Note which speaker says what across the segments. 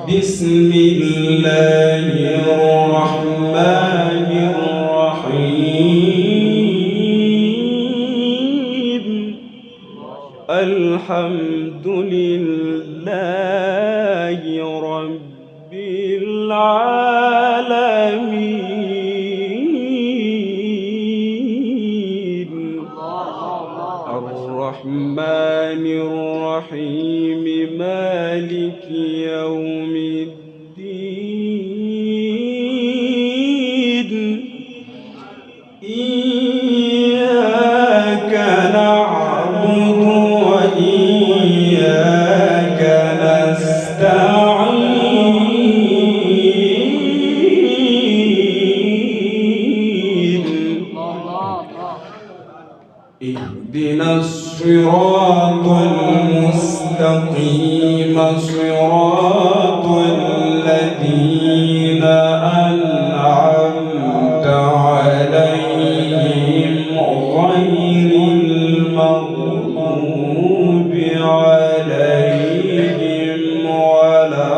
Speaker 1: بسم الله الرحمن الرحيم الحمد لله رب العالمين الرحمن الرحيم مالك يوم الدين إياك نعبد وإياك نستعين اهدنا الصراط المستقيم صراط الذين أنعمت عليهم غير المغضوب عليهم ولا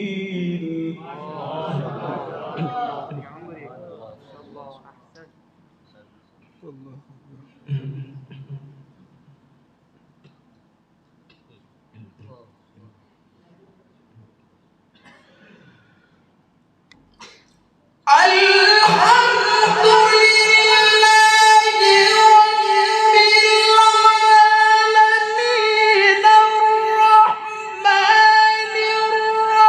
Speaker 1: الضالين. الحمد لله رب العالمين الرحمن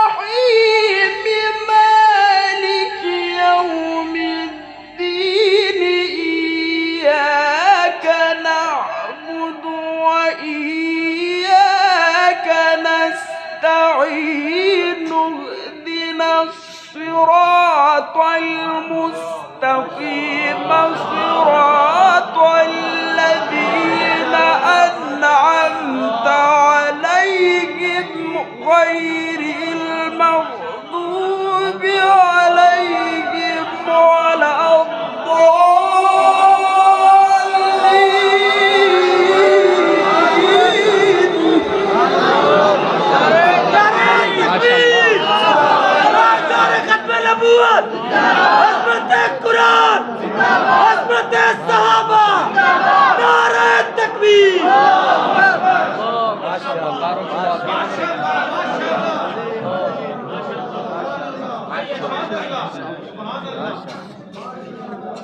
Speaker 1: الرحيم مالك يوم الدين إياك نعبد وإياك نستعين اهدنا الصراط المستقيم صراط الذين أنعمت عليهم غير المغضوب عليهم ولا
Speaker 2: عظمة القرآن عظمة الصحابة نعرة التكبير ما شاء الله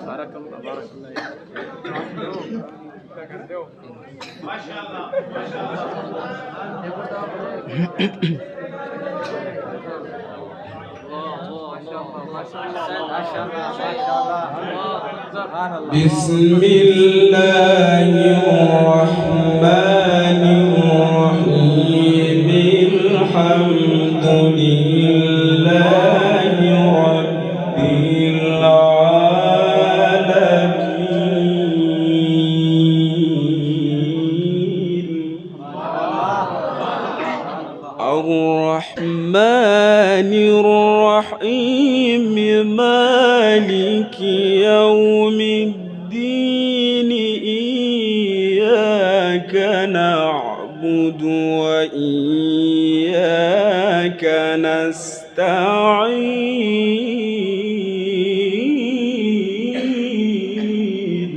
Speaker 2: بارك الله بارك الله ما شاء الله ما شاء الله
Speaker 1: بسم الله الرحمن الرحيم الحمد لله رب العالمين الرحمن الرحيم مالك يوم الدين إياك نعبد وإياك نستعين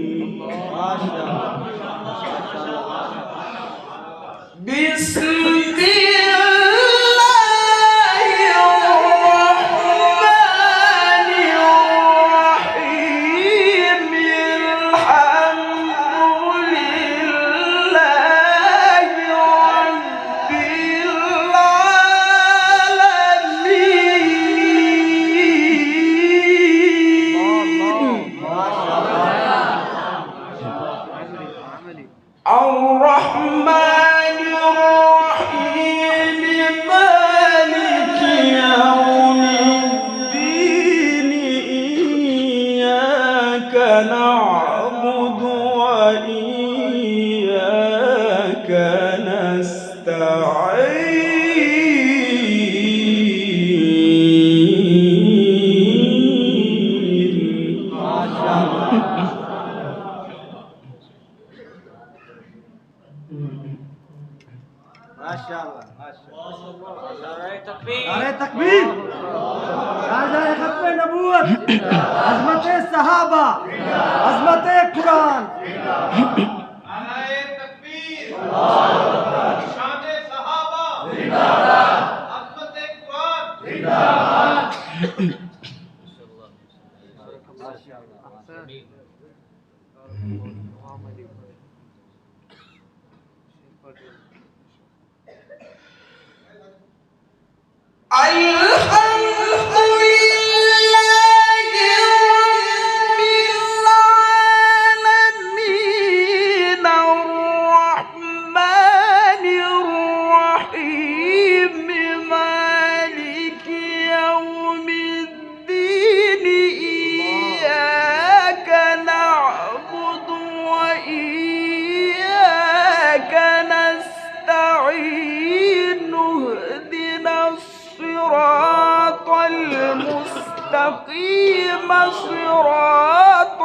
Speaker 1: بسم الرحمن الرحيم مالك يوم الدين إياك نعبد وإياك نستعين
Speaker 2: नारे तकबीर
Speaker 3: नारे तकबीर राजा खत्म नबूवत अजमत सहाबा अजमत कुरान
Speaker 2: नारे तकबीर शान सहाबा अजमत कुरान المستقيم صراط